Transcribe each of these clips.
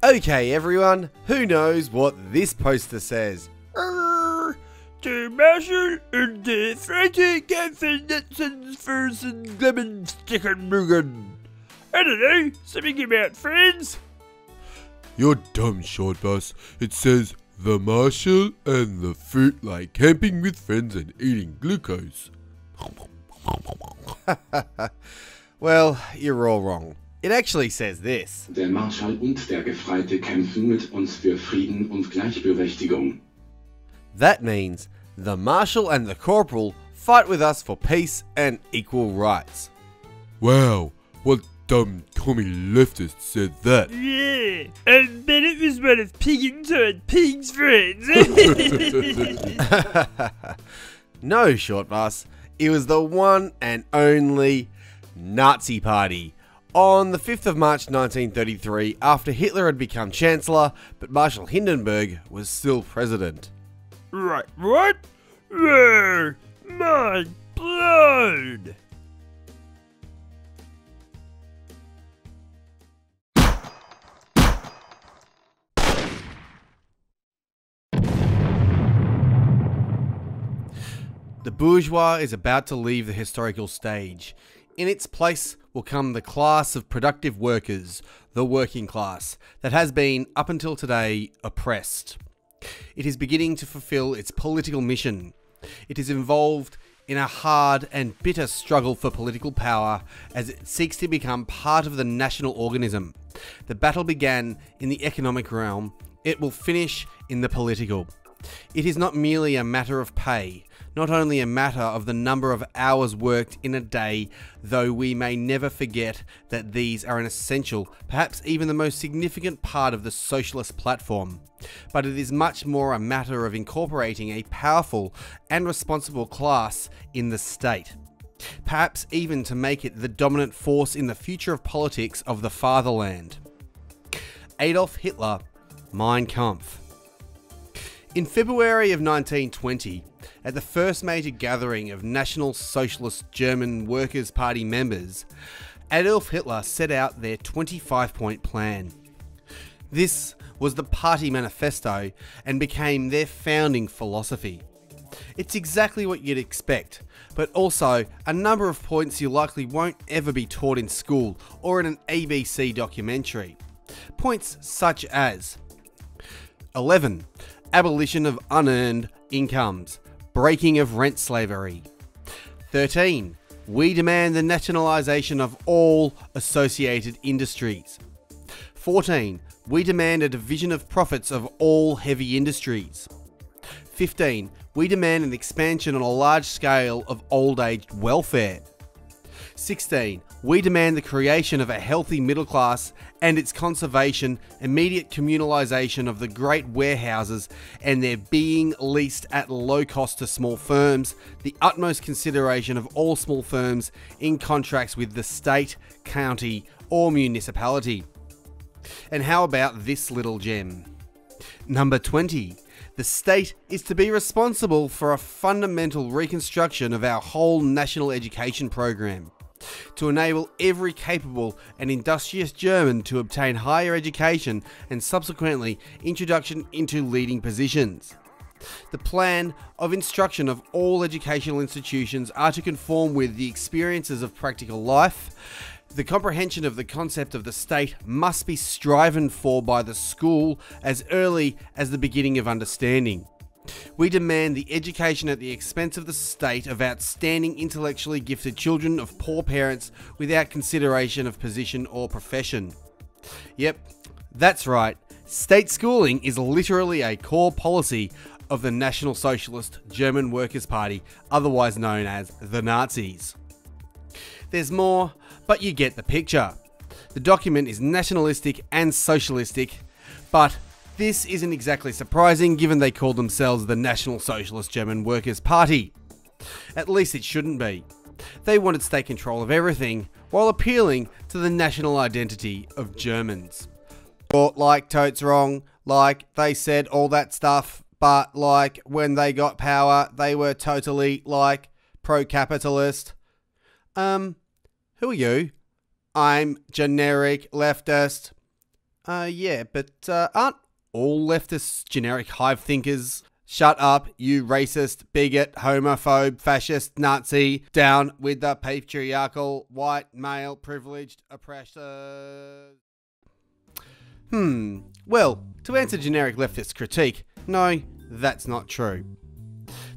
Okay everyone, who knows what this poster says? Der Marshall und der Freite Kämpfen für Lemon Stickenbrücken. I don't know, something about friends? You're dumb, short bus. It says the Marshall and the fruit like camping with friends and eating glucose. Well, you're all wrong. It actually says this. Der Marschall und der Gefreite kämpfen mit uns für Frieden und Gleichberechtigung. That means the Marshal and the Corporal fight with us for peace and equal rights. Wow, what dumb commie leftist said that? Yeah, I bet it was one of Pig-and-Todd Pig's friends. No, short bus. It was the one and only Nazi Party. On the 5th of March 1933, after Hitler had become Chancellor, but Marshal Hindenburg was still president. Right, what? Oh, my blood! The bourgeois is about to leave the historical stage. In its place will come the class of productive workers, the working class, that has been, up until today, oppressed. It is beginning to fulfill its political mission. It is involved in a hard and bitter struggle for political power as it seeks to become part of the national organism. The battle began in the economic realm. It will finish in the political. It is not merely a matter of pay, not only a matter of the number of hours worked in a day, though we may never forget that these are an essential, perhaps even the most significant part of the socialist platform. But it is much more a matter of incorporating a powerful and responsible class in the state. Perhaps even to make it the dominant force in the future of politics of the fatherland. Adolf Hitler, Mein Kampf. In February of 1920, at the first major gathering of National Socialist German Workers' Party members, Adolf Hitler set out their 25-point plan. This was the party manifesto and became their founding philosophy. It's exactly what you'd expect, but also a number of points you likely won't ever be taught in school or in an ABC documentary. Points such as 11. Abolition of unearned incomes. Breaking of rent slavery. 13. We demand the nationalisation of all associated industries. 14. We demand a division of profits of all heavy industries. 15. We demand an expansion on a large scale of old age welfare. 16. We demand the creation of a healthy middle class and its conservation, immediate communalisation of the great warehouses and their being leased at low cost to small firms, the utmost consideration of all small firms in contracts with the state, county or municipality. And how about this little gem? Number 20. The state is to be responsible for a fundamental reconstruction of our whole national education program, to enable every capable and industrious German to obtain higher education and subsequently introduction into leading positions. The plan of instruction of all educational institutions are to conform with the experiences of practical life. The comprehension of the concept of the state must be striven for by the school as early as the beginning of understanding. We demand the education at the expense of the state of outstanding intellectually gifted children of poor parents without consideration of position or profession. Yep, that's right. State schooling is literally a core policy of the National Socialist German Workers' Party, otherwise known as the Nazis. There's more, but you get the picture. The document is nationalistic and socialistic, but this isn't exactly surprising given they call themselves the National Socialist German Workers' Party. At least it shouldn't be. They wanted state control of everything while appealing to the national identity of Germans. Or like totes wrong, like they said all that stuff, but like when they got power they were totally like pro-capitalist. Who are you? I'm generic leftist. Yeah, but aren't all leftists generic hive thinkers? Shut up, you racist, bigot, homophobe, fascist, Nazi, down with the patriarchal, white, male, privileged oppressors. Well, to answer generic leftist critique, no, that's not true.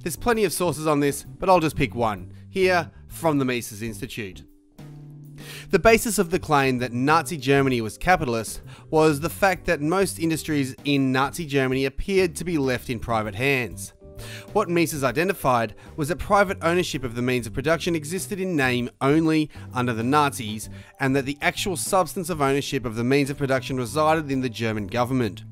There's plenty of sources on this, but I'll just pick one, here from the Mises Institute. The basis of the claim that Nazi Germany was capitalist was the fact that most industries in Nazi Germany appeared to be left in private hands. What Mises identified was that private ownership of the means of production existed in name only under the Nazis, and that the actual substance of ownership of the means of production resided in the German government.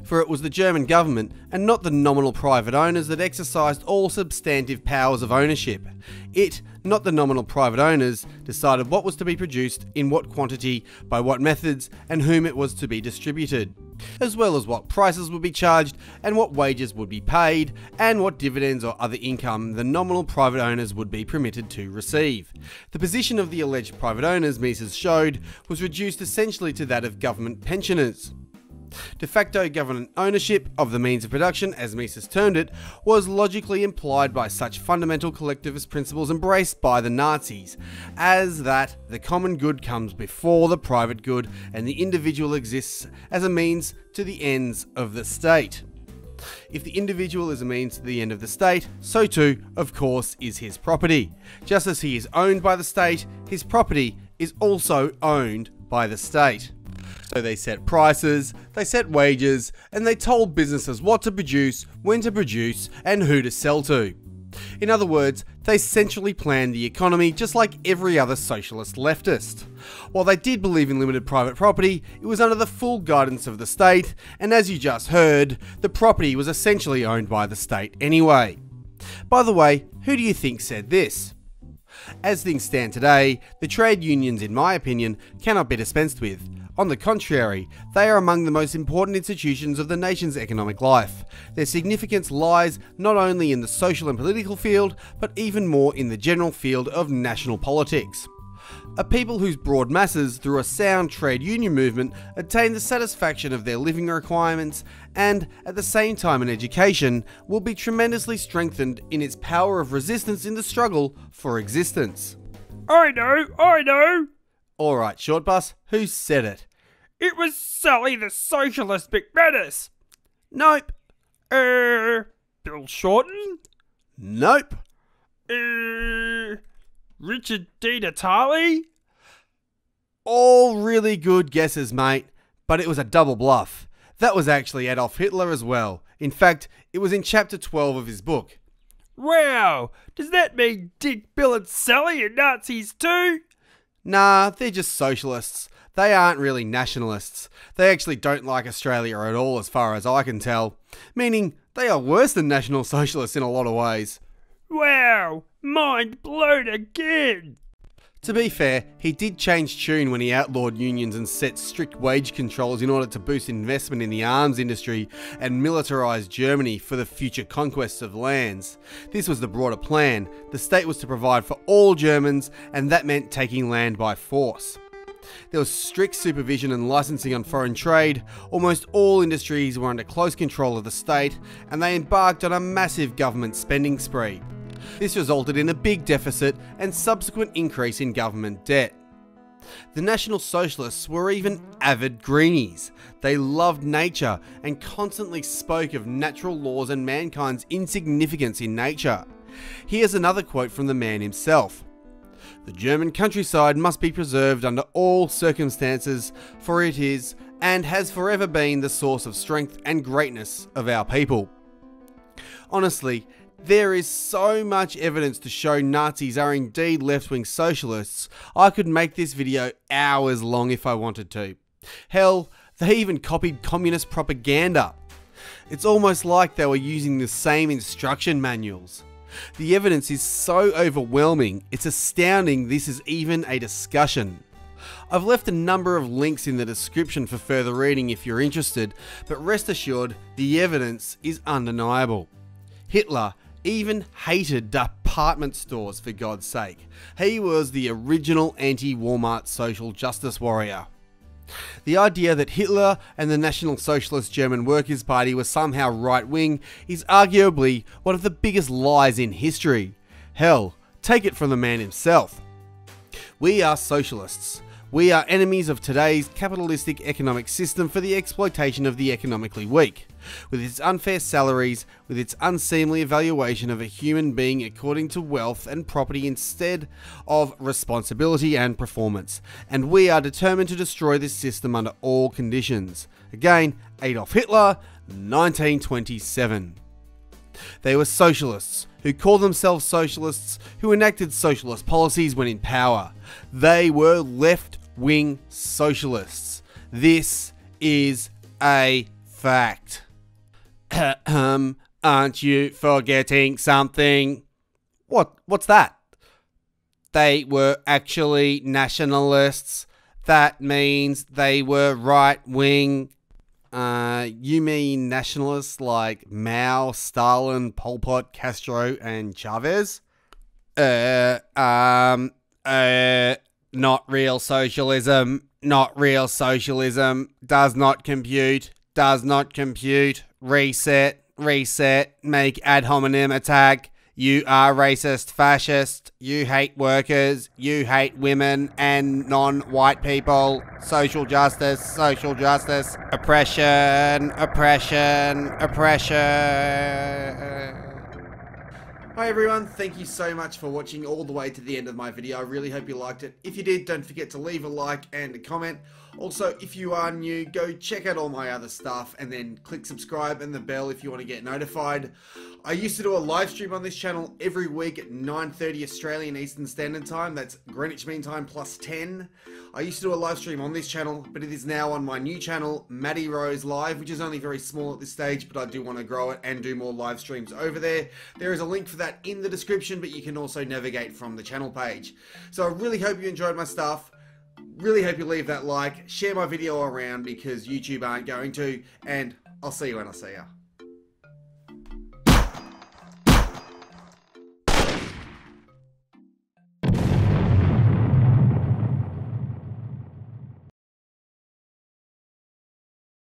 For it was the German government, and not the nominal private owners, that exercised all substantive powers of ownership. It, not the nominal private owners, decided what was to be produced, in what quantity, by what methods, and whom it was to be distributed, as well as what prices would be charged, and what wages would be paid, and what dividends or other income the nominal private owners would be permitted to receive. The position of the alleged private owners, Mises showed, was reduced essentially to that of government pensioners. De facto government ownership of the means of production, as Mises termed it, was logically implied by such fundamental collectivist principles embraced by the Nazis, as that the common good comes before the private good and the individual exists as a means to the ends of the state. If the individual is a means to the end of the state, so too, of course, is his property. Just as he is owned by the state, his property is also owned by the state. So they set prices, they set wages, and they told businesses what to produce, when to produce, and who to sell to. In other words, they centrally planned the economy just like every other socialist leftist. While they did believe in limited private property, it was under the full guidance of the state, and as you just heard, the property was essentially owned by the state anyway. By the way, who do you think said this? As things stand today, the trade unions, in my opinion, cannot be dispensed with. On the contrary, they are among the most important institutions of the nation's economic life. Their significance lies not only in the social and political field, but even more in the general field of national politics. A people whose broad masses, through a sound trade union movement, attain the satisfaction of their living requirements and, at the same time, an education, will be tremendously strengthened in its power of resistance in the struggle for existence. I know! Alright, Short Bus, who said it? It was Sally the Socialist McManus. Nope. Bill Shorten? Nope. Richard D. Natale? All really good guesses, mate, but it was a double bluff. That was actually Adolf Hitler as well. In fact, it was in chapter 12 of his book. Wow, does that mean Dick, Bill and Sally are Nazis too? Nah, they're just socialists. They aren't really nationalists. They actually don't like Australia at all as far as I can tell. Meaning, they are worse than National Socialists in a lot of ways. Wow, mind blown again. To be fair, he did change tune when he outlawed unions and set strict wage controls in order to boost investment in the arms industry and militarise Germany for the future conquests of lands. This was the broader plan. The state was to provide for all Germans, and that meant taking land by force. There was strict supervision and licensing on foreign trade. Almost all industries were under close control of the state, and they embarked on a massive government spending spree. This resulted in a big deficit and subsequent increase in government debt. The National Socialists were even avid greenies. They loved nature and constantly spoke of natural laws and mankind's insignificance in nature. Here's another quote from the man himself. "The German countryside must be preserved under all circumstances, for it is, and has forever been, the source of strength and greatness of our people." Honestly, there is so much evidence to show Nazis are indeed left-wing socialists. I could make this video hours long if I wanted to. Hell, they even copied communist propaganda. It's almost like they were using the same instruction manuals. The evidence is so overwhelming, it's astounding this is even a discussion. I've left a number of links in the description for further reading if you're interested, but rest assured, the evidence is undeniable. Hitler even hated department stores, for God's sake. He was the original anti-Walmart social justice warrior. The idea that Hitler and the National Socialist German Workers' Party were somehow right-wing is arguably one of the biggest lies in history. Hell, take it from the man himself. We are socialists. We are enemies of today's capitalistic economic system for the exploitation of the economically weak, with its unfair salaries, with its unseemly evaluation of a human being according to wealth and property instead of responsibility and performance. And we are determined to destroy this system under all conditions. Again, Adolf Hitler, 1927. They were socialists, who called themselves socialists, who enacted socialist policies when in power. They were left-wing socialists. This is a fact. Aren't you forgetting something? What's that? They were actually nationalists. That means they were right-wing. You mean nationalists like Mao, Stalin, Pol Pot, Castro, and Chavez? Not real socialism. Not real socialism. Does not compute. Does not compute. Reset. Reset. Make ad hominem attack. You are racist, fascist, you hate workers, you hate women and non-white people. Social justice, oppression, oppression, oppression. Hi everyone, thank you so much for watching all the way to the end of my video. I really hope you liked it. If you did, don't forget to leave a like and a comment. Also, if you are new, go check out all my other stuff and then click subscribe and the bell if you want to get notified. I used to do a live stream on this channel every week at 9:30 Australian Eastern Standard Time. That's Greenwich Mean Time plus 10. I used to do a live stream on this channel, but it is now on my new channel, Matty Rose Live, which is only very small at this stage, but I do want to grow it and do more live streams over there. There is a link for that in the description, but you can also navigate from the channel page. So I really hope you enjoyed my stuff. Really hope you leave that like, share my video around because YouTube aren't going to, and I'll see you when I see ya.